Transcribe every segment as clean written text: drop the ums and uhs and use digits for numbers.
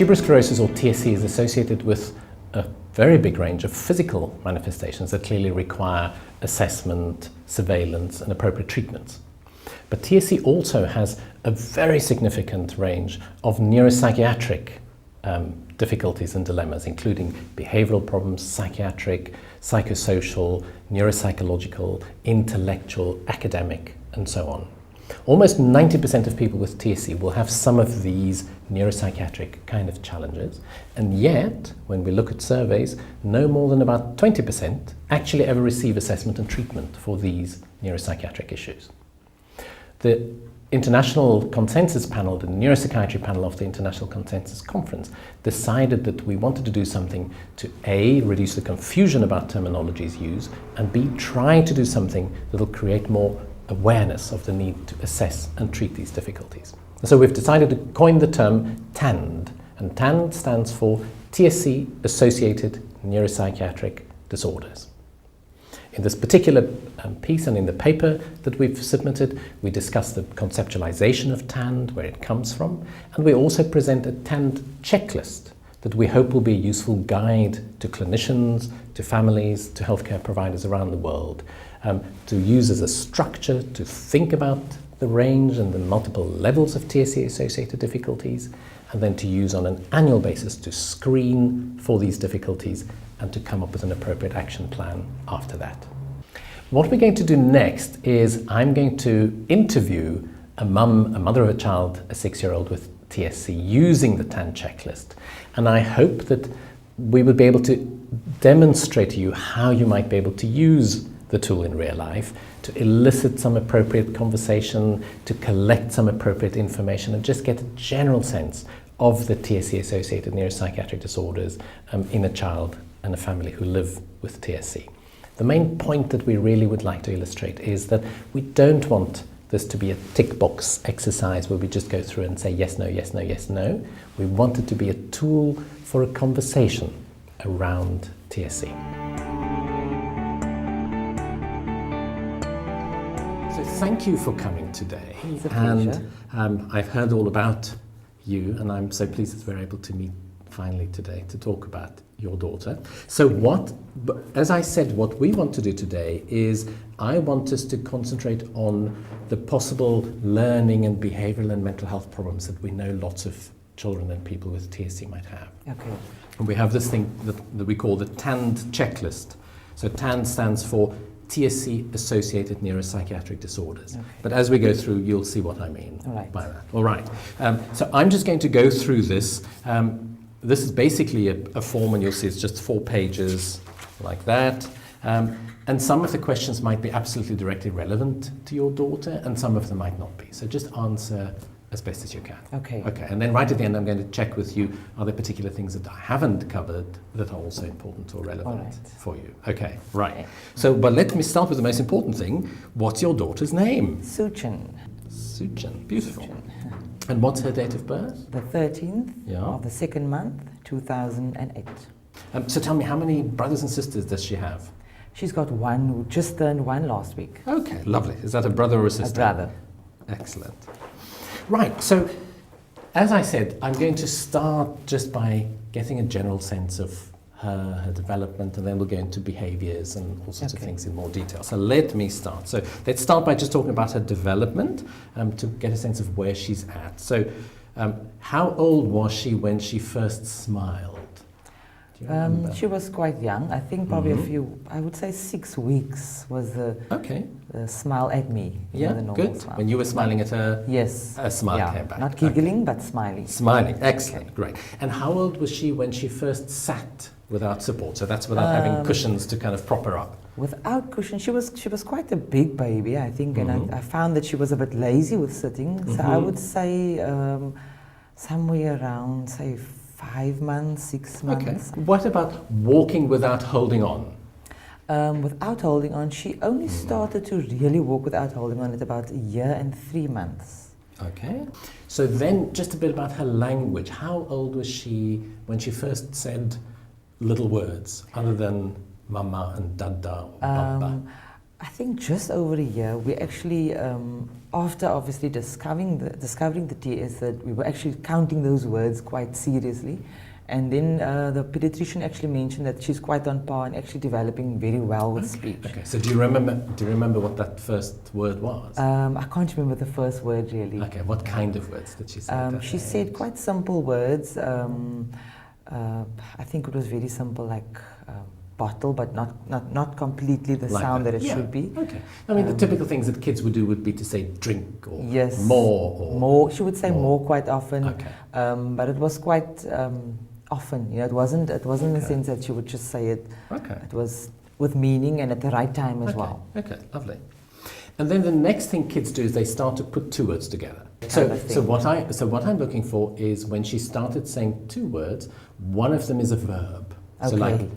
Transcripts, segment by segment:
Tuberous sclerosis, or TSC, is associated with a very big range of physical manifestations that clearly require assessment, surveillance, and appropriate treatments. But TSC also has a very significant range of neuropsychiatric difficulties and dilemmas, including behavioral problems, psychiatric, psychosocial, neuropsychological, intellectual, academic, and so on. Almost 90% of people with TSC will have some of these neuropsychiatric kind of challenges, and yet, when we look at surveys, no more than about 20% actually ever receive assessment and treatment for these neuropsychiatric issues. The International Consensus Panel, the Neuropsychiatry Panel of the International Consensus Conference, decided that we wanted to do something to A, reduce the confusion about terminologies used, and B, try to do something that will create more awareness of the need to assess and treat these difficulties. And so we've decided to coin the term TAND, and TAND stands for TSC-associated neuropsychiatric disorders. In this particular piece and in the paper that we've submitted, we discuss the conceptualization of TAND, where it comes from, and we also present a TAND checklist that we hope will be a useful guide to clinicians, to families, to healthcare providers around the world, to use as a structure to think about the range and the multiple levels of TSC-associated difficulties, and then to use on an annual basis to screen for these difficulties and to come up with an appropriate action plan after that. What we're going to do next is I'm going to interview a mother of a child, a 6-year-old with TSC, using the TAND checklist. And I hope that we will be able to demonstrate to you how you might be able to use the tool in real life, to elicit some appropriate conversation, to collect some appropriate information, and just get a general sense of the TSC-associated neuropsychiatric disorders in a child and a family who live with TSC. The main point that we really would like to illustrate is that we don't want this to be a tick box exercise where we just go through and say yes, no, yes, no, yes, no. We want it to be a tool for a conversation around TSC. So thank you for coming today. It's a pleasure. And I've heard all about you, and I'm so pleased that we're able to meet finally today to talk about your daughter. So as I said, what we want to do today is I want us to concentrate on the possible learning and behavioral and mental health problems that we know lots of children and people with TSC might have. Okay. And we have this thing that we call the TAND checklist. So TAND stands for TSC-associated neuropsychiatric disorders. Okay. But as we go through, you'll see what I mean by that. All right. So I'm just going to go through this. This is basically a form, and you'll see it's just 4 pages like that. And some of the questions might be absolutely directly relevant to your daughter, and some of them might not be. So just answer as best as you can. Okay. Okay. And then right at the end, I'm going to check with you, are there particular things that I haven't covered that are also important or relevant for you? Okay. Right. Okay. So, but let me start with the most important thing. What's your daughter's name? Suchan. Suchan. Beautiful. Suchan. And what's her date of birth? The 13th of the 2nd month, 2008. So tell me, how many brothers and sisters does she have? She's got one who just turned 1 last week. Okay, lovely. Is that a brother or a sister? A brother. Excellent. Right, so as I said, I'm going to start just by getting a general sense of her development, and then we'll go into behaviors and all sorts of things in more detail. So let me start. So let's start by just talking about her development to get a sense of where she's at. So how old was she when she first smiled? Do you remember? She was quite young. I think probably I would say 6 weeks was the smile at me. Yeah, the normal good. smile. When you were smiling at her, yes, a smile came back. Not giggling, but smiling. Smiling, excellent, great. And how old was she when she first sat without support? So that's without having cushions to kind of prop her up. Without cushion, she was quite a big baby, I think, and I found that she was a bit lazy with sitting. So I would say somewhere around, say, 5 months, 6 months. Okay. What about walking without holding on? Without holding on, she only started to really walk without holding on at about 1 year and 3 months. Okay. So then, just a bit about her language. How old was she when she first said little words other than mama and dada or baba? I think just over a year. We actually, after obviously discovering the TS, that we were actually counting those words quite seriously. And then the pediatrician actually mentioned that she's quite on par and actually developing very well with speech. Okay. So do you remember what that first word was? I can't remember the first word really. Okay. What kind of words did she say? She said quite simple words. I think it was very simple, like bottle, but not completely the like sound that it yeah. should be. Okay. I mean, the typical things that kids would do would be to say drink or yes, more. Or more. She would say more quite often. Okay. But it was quite often. You know, it wasn't in the sense that she would just say it. Okay. It was with meaning and at the right time as well. Okay, lovely. And then the next thing kids do is they start to put two words together. So what I'm looking for is when she started saying two words, one of them is a verb. So like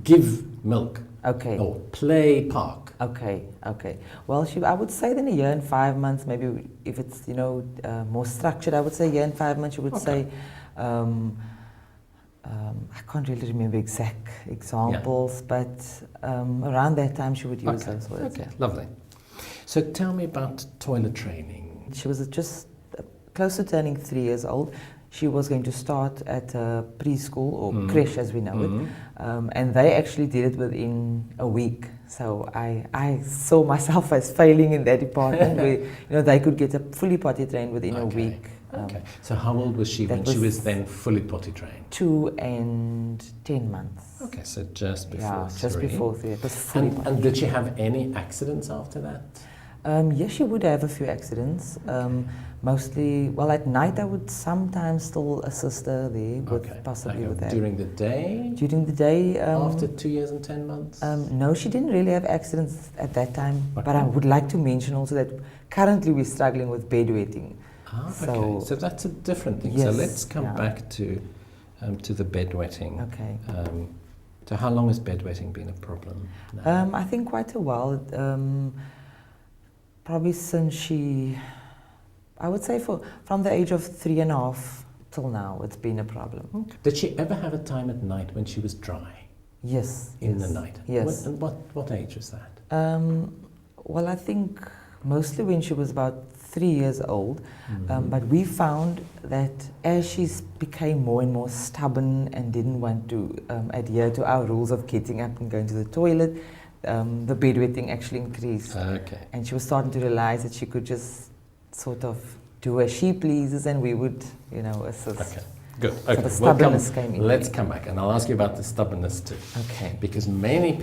give milk. Okay. Or play park. Okay. Well, I would say then a year and 5 months, maybe if it's, more structured, I would say a year and 5 months, she would say, I can't really remember exact examples, but around that time she would use those words. Okay, lovely. So tell me about toilet training. She was just close to turning 3 years old. She was going to start at a preschool or creche as we know it, and they actually did it within a week. So I saw myself as failing in that department where they could get a fully potty trained within a week. Okay. So how old was she when she was then fully potty trained? 2 and 10 months. Okay, so just before just before 3. It was fully potty. And did she have any accidents after that? Yes, she would have a few accidents. Mostly, well, at night I would sometimes still assist her there, possibly with that. During the day? During the day. After 2 years and 10 months? No, she didn't really have accidents at that time. Okay. But I would like to mention also that currently we're struggling with bedwetting. So that's a different thing. Yes, so let's come back to the bedwetting. Okay. So how long has bedwetting been a problem now? I think quite a while. Probably since I would say from the age of 3.5 till now, it's been a problem. Okay. Did she ever have a time at night when she was dry? Yes. In the night? Yes. And what age was that? Well, I think mostly when she was about 3 years old, but we found that as she became more and more stubborn and didn't want to adhere to our rules of getting up and going to the toilet, the bedwetting actually increased. Okay. And she was starting to realize that she could just sort of do as she pleases and we would, assist. Okay, good. Okay. So the stubbornness came in. Let's come back and I'll ask you about the stubbornness too. Okay. Because many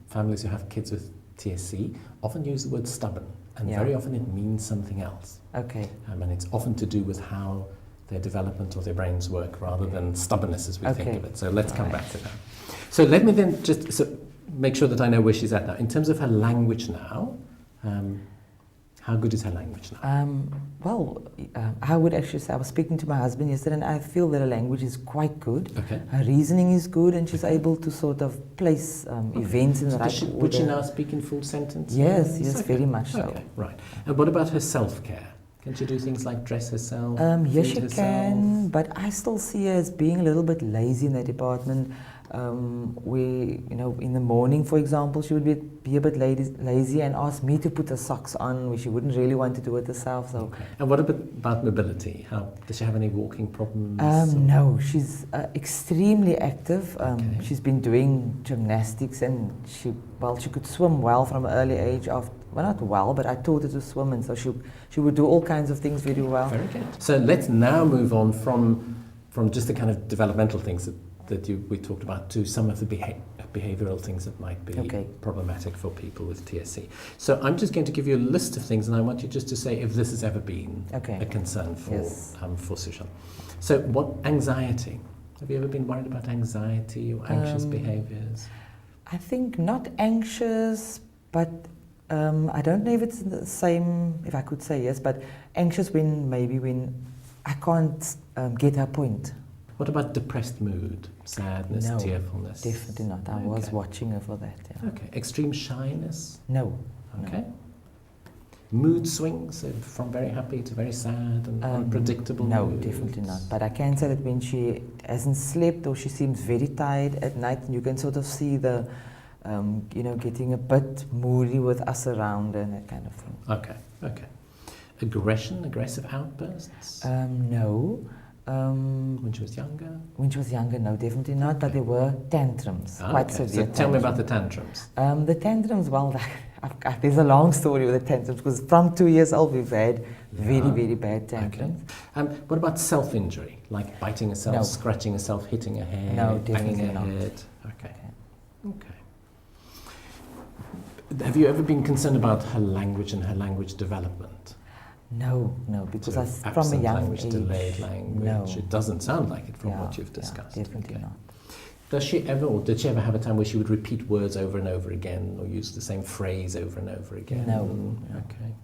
families who have kids with TSC often use the word stubborn and very often it means something else. Okay. And it's often to do with how their development or their brains work rather than stubbornness as we think of it. So let's come back to that. So let me then just make sure that I know where she's at now. In terms of her language now, how good is her language now? I would actually say, I was speaking to my husband yesterday and I feel that her language is quite good. Okay. Her reasoning is good and she's able to sort of place events in the right order. Would she now speak in full sentences? Yes, very much so. Okay, right. And what about her self-care? Can she do things like dress herself? Yes, she can, but I still see her as being a little bit lazy in that department. In the morning, for example, she would be a bit lazy and ask me to put her socks on, which she wouldn't really want to do it herself. So. Okay. And what about mobility? Does she have any walking problems? No, she's extremely active. She's been doing gymnastics and she could swim well from an early age. Not well, but I taught her to swim, and so she would do all kinds of things very well. Very good. So let's now move on from just the kind of developmental things that we talked about to some of the behavioral things that might be problematic for people with TSC. So I'm just going to give you a list of things and I want you just to say if this has ever been a concern for Susan. So anxiety? Have you ever been worried about anxiety or anxious behaviors? I think not anxious, but I don't know if it's the same, if I could say yes, but anxious when I can't get her point. What about depressed mood, sadness, tearfulness? Definitely not. I was watching her for that. Yeah. Okay. Extreme shyness? No. Okay. No. Mood swings from very happy to very sad and unpredictable? No, moods? Definitely not. But I can say that when she hasn't slept or she seems very tired at night, you can sort of see the getting a bit moody with us around and that kind of thing. Okay. Aggressive outbursts? No. When she was younger? When she was younger, no, definitely not. But there were tantrums, quite severe. So tell me about the tantrums. The tantrums, well, there's a long story with the tantrums because from 2 years old we've had very bad tantrums. Okay. What about self-injury, like biting herself, No. scratching herself, hitting her head, No, banging definitely her not. head? Okay. Have you ever been concerned about her language and her language development? No, because So from a young language, age, delayed language. no. It doesn't sound like it from what you've discussed. Definitely not. Does she ever, or did she ever have a time where she would repeat words over and over again, or use the same phrase over and over again? No. Okay.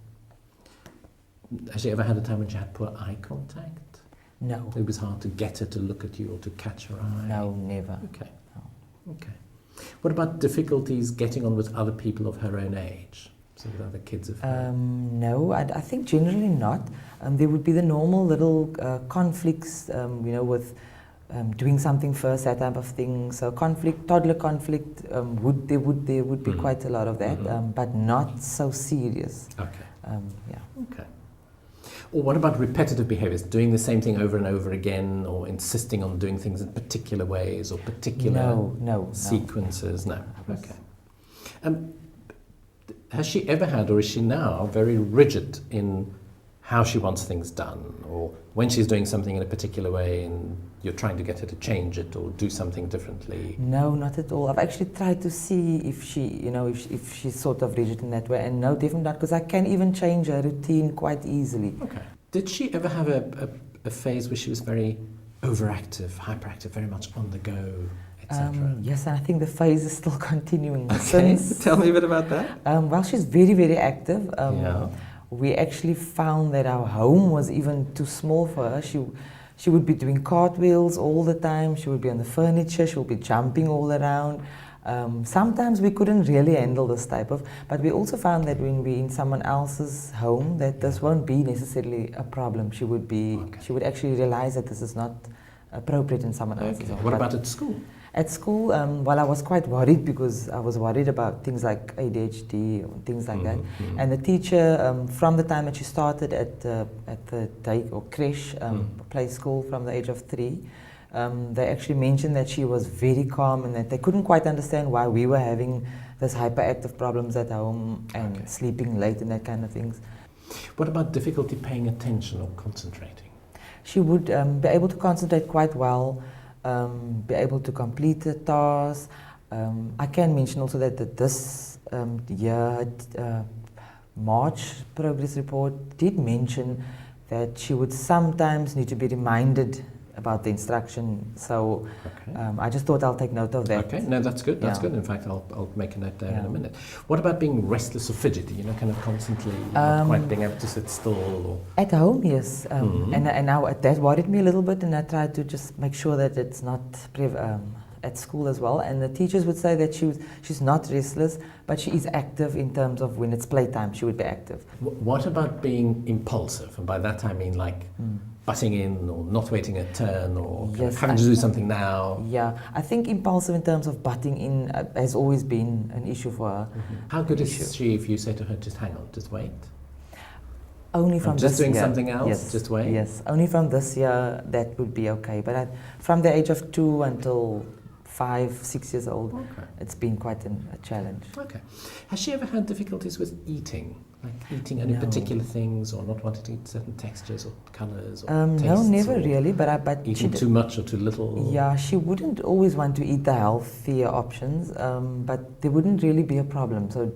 Has she ever had a time when she had poor eye contact? No. It was hard to get her to look at you or to catch her eye? No, never. Okay. No. Okay. What about difficulties getting on with other people of her own age? So with other kids of her? No, I think generally not. There would be the normal little conflicts, with doing something first, that type of thing. So toddler conflict, there would be quite a lot of that, but not so serious. Okay. Yeah. Okay. Or what about repetitive behaviors, doing the same thing over and over again, or insisting on doing things in particular ways or particular sequences? No. Okay. Has she ever had, or is she now very rigid in how she wants things done, or when she's doing something in a particular way and you're trying to get her to change it or do something differently? No, not at all. I've actually tried to see if she, if she's sort of rigid in that way, and no, definitely not, because I can even change her routine quite easily. Okay. Did she ever have a phase where she was very overactive, hyperactive, very much on the go, etc.? Yes, and I think the phase is still continuing. Okay, tell me a bit about that. Well, she's very active. We actually found that our home was even too small for her. She would be doing cartwheels all the time. She would be on the furniture. She would be jumping all around. Sometimes we couldn't really handle this type of, but we also found that when we're in someone else's home, that this won't be necessarily a problem. She would actually realize that this is not appropriate in someone else's home. What about at school? At school, I was quite worried because I was worried about things like ADHD and things like that. And the teacher, from the time that she started at the day or creche, play school from the age of 3, they actually mentioned that she was very calm and that they couldn't quite understand why we were having this hyperactive problems at home and sleeping late and that kind of things. What about difficulty paying attention or concentrating? She would be able to concentrate quite well. Be able to complete the task. I can mention also that this year, March progress report did mention that she would sometimes need to be reminded about the instruction. So I just thought I'll take note of that. Okay, no, that's good. That's good. In fact, I'll make a note there in a minute. What about being restless or fidgety? Kind of constantly not quite being able to sit still. Or... At home, yes. And now that worried me a little bit, and I tried to just make sure that it's not at school as well. And the teachers would say that she's not restless, but she is active in terms of when it's playtime. She would be active. What about being impulsive? And by that I mean like butting in or not waiting a turn or having to do something now. Yeah, I think impulsive in terms of butting in has always been an issue for her. How good is she if you say to her, just hang on, just wait? Only from just this year. Just doing something else, yes, just wait? Yes, only from this year that would be okay. But from the age of 2 until 5, 6 years old, it's been quite a challenge. Okay. Has she ever had difficulties with eating? Like eating any particular things or not wanting to eat certain textures or colours or tastes? No, never really. But eating too much or too little? Or? Yeah, she wouldn't always want to eat the healthier options, but there wouldn't really be a problem. So,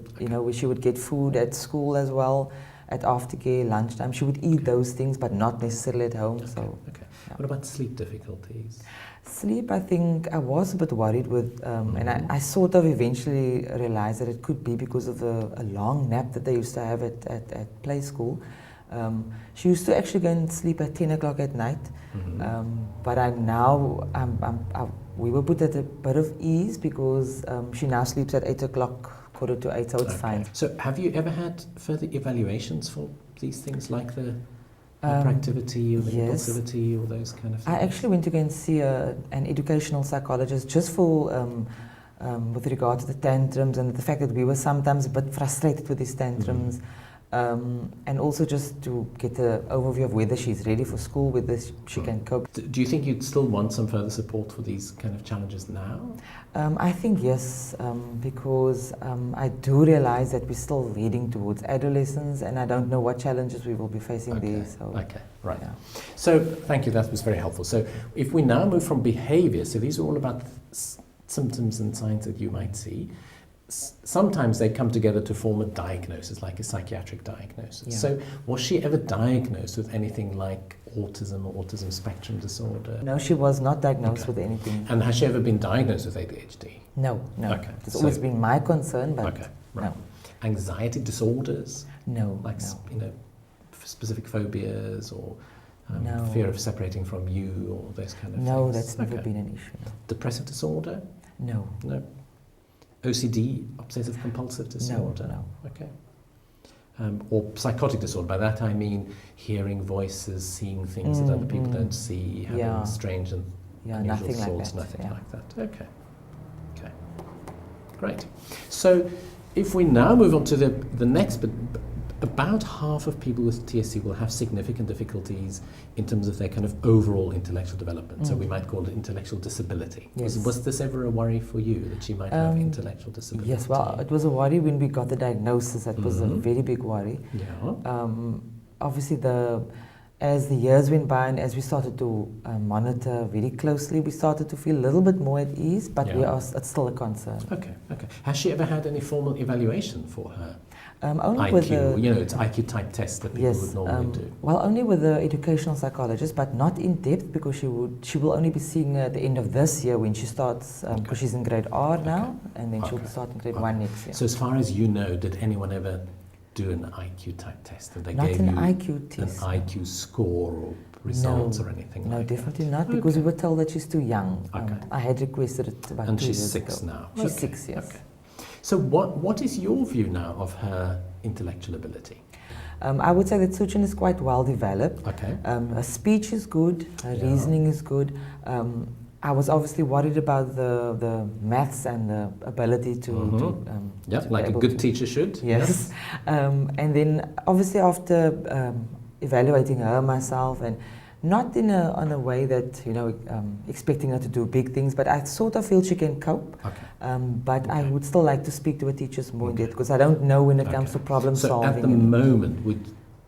she would get food at school as well, at aftercare, lunchtime. She would eat those things, but not necessarily at home. What about sleep difficulties? Sleep, I think I was a bit worried with, and I sort of eventually realized that it could be because of a long nap that they used to have at play school. She used to actually go and sleep at 10 o'clock at night, but we were put at a bit of ease because she now sleeps at 8 o'clock, 7:45, so it's fine. So have you ever had further evaluations for these things like the hyperactivity or the impulsivity or those kind of things? I actually went to go and see an educational psychologist just for with regard to the tantrums and the fact that we were sometimes a bit frustrated with these tantrums. And also just to get an overview of whether she's ready for school, whether she can cope. Do you think you'd still want some further support for these kind of challenges now? I think yes, because I do realize that we're still heading towards adolescence, and I don't know what challenges we will be facing there. So, okay, right. Yeah. So thank you, that was very helpful. So if we now move from behavior, so these are all about symptoms and signs that you might see. Sometimes they come together to form a diagnosis, like a psychiatric diagnosis. Yeah. So was she ever diagnosed with anything like autism or autism spectrum disorder? No, she was not diagnosed with anything. And has she ever been diagnosed with ADHD? No. Okay. It's always been my concern, but right. no. Anxiety disorders? No. Like, specific phobias or no. fear of separating from you or those kind of things? No, that's never been an issue. No. Depressive disorder? No. No. OCD, obsessive compulsive disorder? No. Okay. Or psychotic disorder. By that I mean hearing voices, seeing things that other people don't see, having strange and unusual thoughts, nothing like that. Okay. Great. So if we now move on to the next bit, about half of people with TSC will have significant difficulties in terms of their kind of overall intellectual development. So we might call it intellectual disability. Yes. Was this ever a worry for you, that she might have intellectual disability? Yes, well, it was a worry when we got the diagnosis. That was a very big worry. Yeah. Obviously, as the years went by and as we started to monitor very closely, we started to feel a little bit more at ease, but it's still a concern. Okay. Has she ever had any formal evaluation for her only IQ? with the, it's IQ type test that people would normally do. Well, only with the educational psychologist, but not in depth, because she will only be seeing her at the end of this year when she starts, because she's in grade R now, and then she'll start in grade 1 next year. So as far as you know, did anyone ever do an IQ type test, and they not gave an you IQ test, an IQ score or results or anything like that? No, definitely not, because we were told that she's too young. Okay. I had requested it about 2 years ago. And she's 6 now? She's 6, yes. Okay. So what is your view now of her intellectual ability? I would say that Suchin is quite well developed. Okay. Her speech is good, her reasoning is good. I was obviously worried about the maths and the ability to like a good teacher should. Yes. And then obviously after evaluating her myself, and not in a way that, expecting her to do big things, but I sort of feel she can cope. Okay. But I would still like to speak to her teachers more in depth, because I don't know when it comes to problem solving. So at the moment,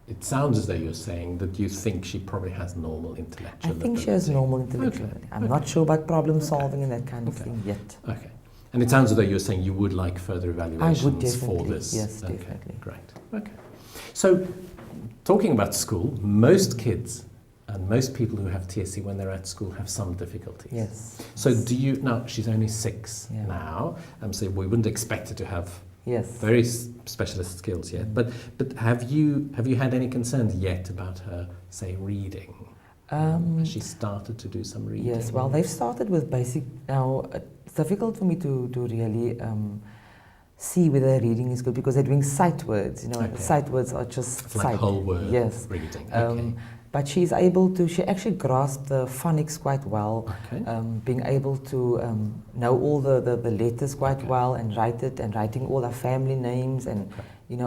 it sounds as though you're saying that you think she probably has normal intellectual ability. I think she has normal intellectual ability. I'm not sure about problem solving and that kind of thing yet. Okay. And it sounds as though you're saying you would like further evaluations I would definitely, for this. Yes, definitely. Great. Okay. So, talking about school, most kids and most people who have TSC when they're at school have some difficulties. Yes. So now she's only 6 now, so we wouldn't expect her to have very specialist skills yet. But have you had any concerns yet about her, say, reading? Has she started to do some reading? Yes, well, they've started with basic. Now, it's difficult for me to really see whether their reading is good, because they're doing sight words. Sight words are just it's like whole word reading. Okay. But she actually grasped the phonics quite well, being able to know all the letters quite well, and writing all our family names, and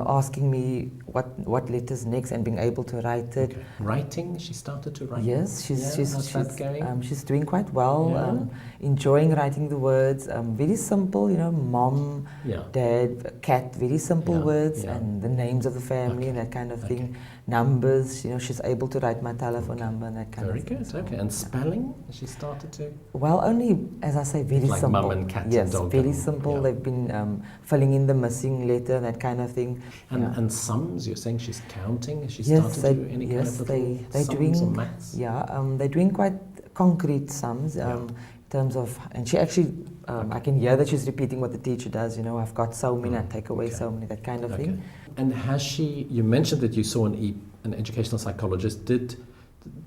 asking me what letters next, and being able to write it. Okay. Writing, she started to write? Yes, how's that going? She's doing quite well, enjoying writing the words, very simple, mom, dad, cat, very simple words, and the names of the family and that kind of thing. Numbers, she's able to write my telephone number and that kind of thing. Very good, okay. And spelling, has she started to? Well, only, as I say, very like simple. Mum and cat yes, and dog. Very simple. They've been filling in the missing letter and that kind of thing. And sums, you're saying she's counting? Has she started to do any kind of little sums or maths? They're doing quite concrete sums in terms of, and she actually, I can hear that she's repeating what the teacher does, I've got so many, I take away so many, that kind of thing. And you mentioned that you saw an educational psychologist.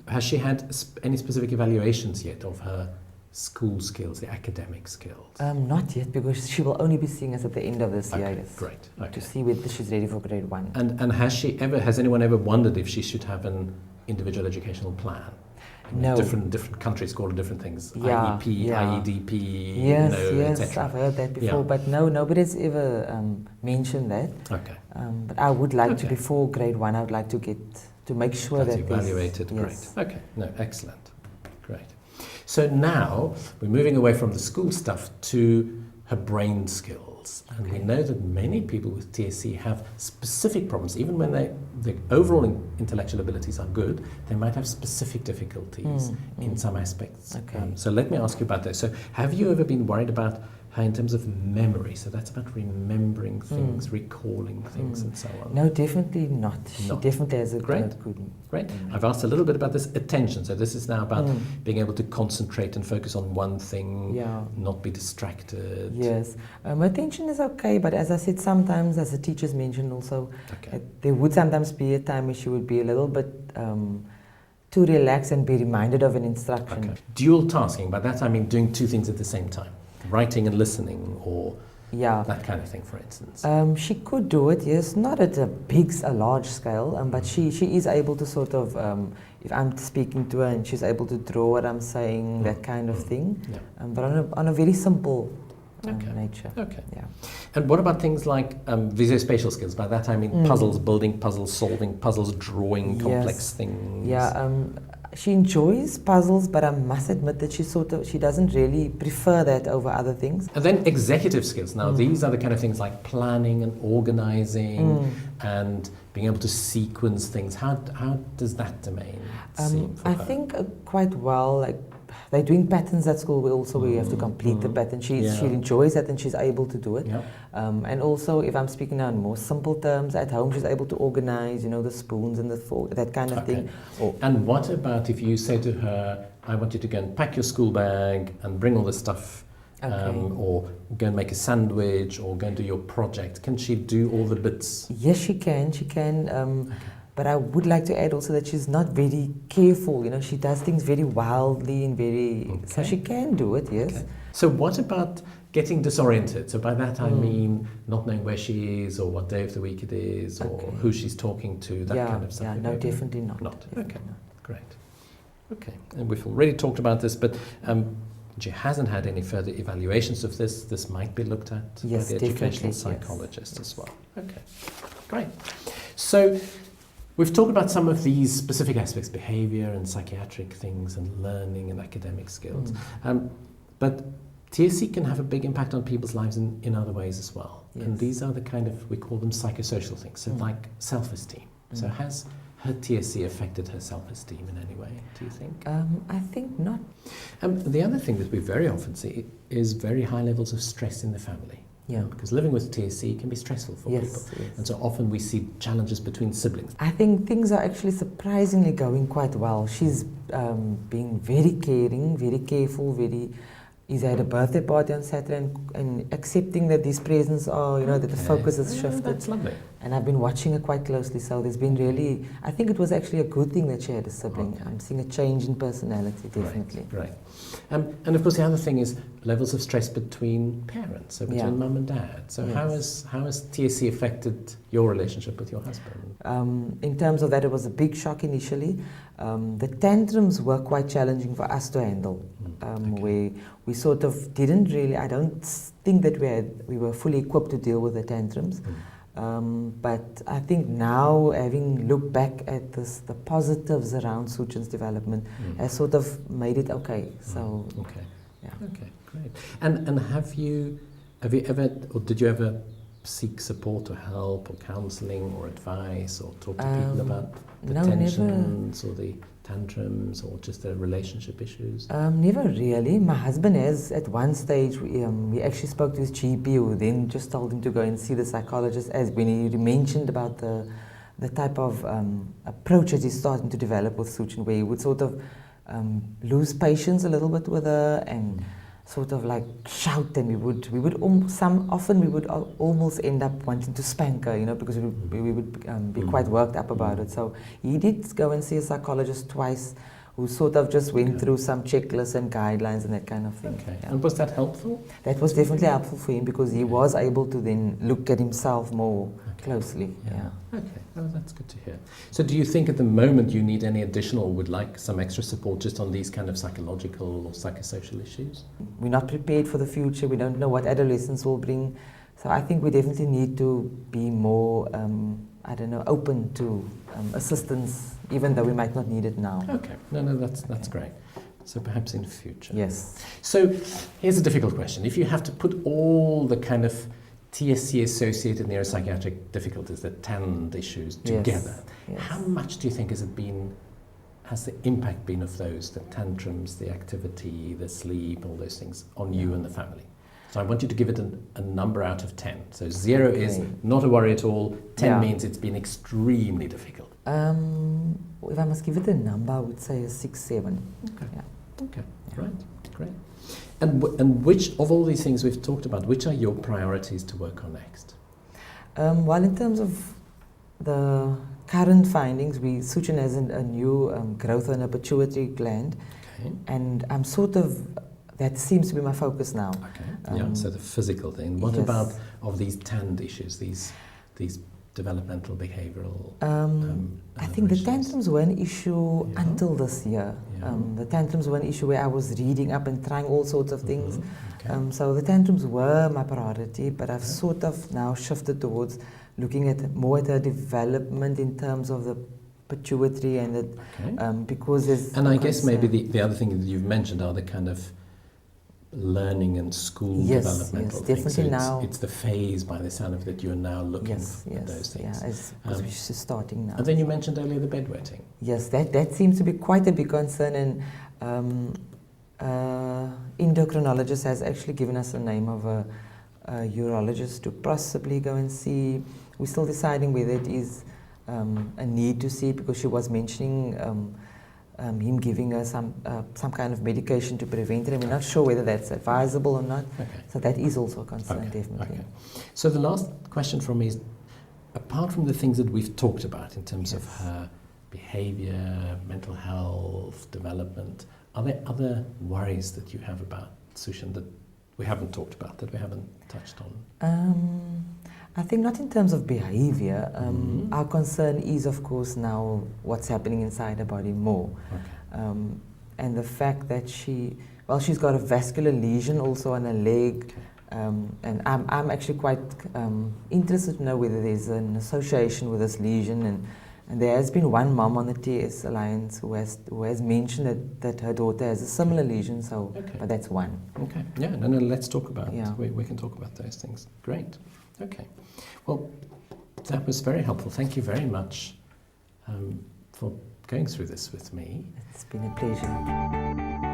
Has she had any specific evaluations yet of her school skills, the academic skills? Not yet, because she will only be seeing us at the end of this year. Yes. Great. Okay. To see whether she's ready for grade 1. And has anyone ever wondered if she should have an individual educational plan? No. Different countries call it different things. Yeah, IEP, yeah. IEDP, Yes, et yes, cetera. I've heard that before, Yeah. but no, nobody's ever mentioned that. Okay. But I would like to, Okay. before grade 1, I would like to make sure That's that there's- evaluated. yes. Great. Okay. No, excellent. Great. So now we're moving away from the school stuff to her brain skills. And we know that many people with TSC have specific problems. Even when the overall intellectual abilities are good, they might have specific difficulties in some aspects. Okay. So let me ask you about that. So have you ever been worried about her in terms of memory? So that's about remembering things, recalling things and so on. No, definitely not. She Not. definitely has a Great. good. Great. I've asked a little bit about this attention. So this is now about being able to concentrate and focus on one thing, Yeah. not be distracted. Yes. Attention is okay, but as I said, sometimes, as the teachers mentioned also, Okay. there would sometimes be a time where she would be a little bit too relaxed and be reminded of an instruction. Okay. Dual tasking. By that I mean doing two things at the same time. Writing and listening, or Yeah. that kind of thing, for instance. She could do it, yes, not at a large scale, but she is able to sort of, if I'm speaking to her and she's able to draw what I'm saying, that kind of thing, Yeah. but on a very simple Okay. nature. Okay. Yeah. And what about things like visuospatial skills? By that I mean puzzles, building puzzles, solving puzzles, drawing complex Yes. things. Yeah. She enjoys puzzles, but I must admit that she doesn't really prefer that over other things. And then executive skills. Now, these are the kind of things like planning and organizing and being able to sequence things. How does that domain seem for I her? think quite well. Like they're doing patterns at school. We have to complete the pattern. She enjoys that and she's able to do it. Yeah. And also, if I'm speaking now in more simple terms, at home she's able to organize, the spoons and the fork, that kind of thing. And what about if you say to her, I want you to go and pack your school bag and bring all this stuff, or go and make a sandwich, or go and do your project? Can she do all the bits? Yes, she can. She can. But I would like to add also that she's not very careful. She does things very wildly and very. So she can do it. Yes. Okay. So what about getting disoriented? So by that I mean not knowing where she is, or what day of the week it is, or who she's talking to, that kind of stuff. Yeah, no, definitely not. Definitely not. Great. Okay, and we've already talked about this, but she hasn't had any further evaluations of this. This might be looked at by the educational psychologist as well. Okay, great. So we've talked about some of these specific aspects, behavior and psychiatric things and learning and academic skills. But TSC can have a big impact on people's lives in other ways as well. Yes. And these are the kind of, we call them psychosocial things, so like self-esteem. So has her TSC affected her self-esteem in any way, do you think? I think not. The other thing that we very often see is very high levels of stress in the family. Yeah. Because living with TSC can be stressful for people. Yes. And so often we see challenges between siblings. I think things are actually surprisingly going quite well. She's being very caring, very careful, is at a birthday party on Saturday and accepting that these presents are, that the focus has shifted. That's lovely. And I've been watching her quite closely, so there's been really, I think it was actually a good thing that she had a sibling. I'm seeing a change in personality, definitely. Right. And of course the other thing is levels of stress between parents, so between mum and dad. So how has TSC affected your relationship with your husband? In terms of that, it was a big shock initially. The tantrums were quite challenging for us to handle, where we sort of didn't really, I don't think that we were fully equipped to deal with the tantrums. But I think now, having looked back at the positives around Suchin's development has sort of made it okay. So, Okay, great. And have you ever, or did you ever seek support or help or counselling or advice or talk to people about the tensions or the tantrums or just the relationship issues? Never really. My husband has, at one stage, we actually spoke to his GP, who then just told him to go and see the psychologist, as when he mentioned about the type of approach that he's starting to develop with Suchin, where he would sort of lose patience a little bit with her and sort of like shout, and we would almost end up wanting to spank her, because we would be quite worked up about it. So he did go and see a psychologist twice, who sort of just went through some checklists and guidelines and that kind of thing. Okay. Yeah. And was that helpful? That was definitely helpful for him because he was able to then look at himself more closely. Yeah. Okay, well, that's good to hear. So do you think at the moment you need any additional, would like some extra support just on these kind of psychological or psychosocial issues? We're not prepared for the future. We don't know what adolescence will bring. So I think we definitely need to be more, open to assistance, even though we might not need it now. Okay, no, that's great. So perhaps in the future. Yes. So here's a difficult question. If you have to put all the kind of TSC-associated neuropsychiatric difficulties, the TAND issues, together, how much do you think has the impact been of those, the tantrums, the activity, the sleep, all those things, on you and the family? So I want you to give it a number out of 10. So 0 is not a worry at all, 10 means it's been extremely difficult. If I must give it a number, I would say a 6, 7. Okay. Yeah. Okay. Right. Great. And which of all these things we've talked about, which are your priorities to work on next? Well, in terms of the current findings, Suchin has a new growth on a pituitary gland, and I'm sort of, that seems to be my focus now. Okay. So the physical thing. What about of these TAND issues, these developmental behavioral? I think the tantrums were an issue until this year. The tantrums were an issue where I was reading up and trying all sorts of things. So the tantrums were my priority, but I've sort of now shifted towards looking at more at her development in terms of the pituitary and the, because there's... And I guess maybe the other thing that you've mentioned are the kind of learning and school developmental things. Definitely. So now it's the phase, by the sound of it, you're now looking at those things. Yeah, because we're starting now. And then you mentioned earlier the bedwetting. Yes, that seems to be quite a big concern, and endocrinologist has actually given us the name of a urologist to possibly go and see. We're still deciding whether it is a need to see, because she was mentioning him giving her some kind of medication to prevent it, and we're not sure whether that's advisable or not. So that is also a concern, definitely. So the last question from me is, apart from the things that we've talked about in terms of her behavior, mental health, development, are there other worries that you have about Sushan that we haven't talked about, that we haven't touched on? I think not in terms of behavior. Our concern is, of course, now what's happening inside her body more. And the fact that she's got a vascular lesion also on her leg. And I'm actually quite interested to know whether there's an association with this lesion. And there has been one mom on the TS Alliance who has mentioned that her daughter has a similar lesion, so but that's one. Okay. Yeah, no, let's talk about it. We can talk about those things. Great. Okay. Well, that was very helpful. Thank you very much for going through this with me. It's been a pleasure.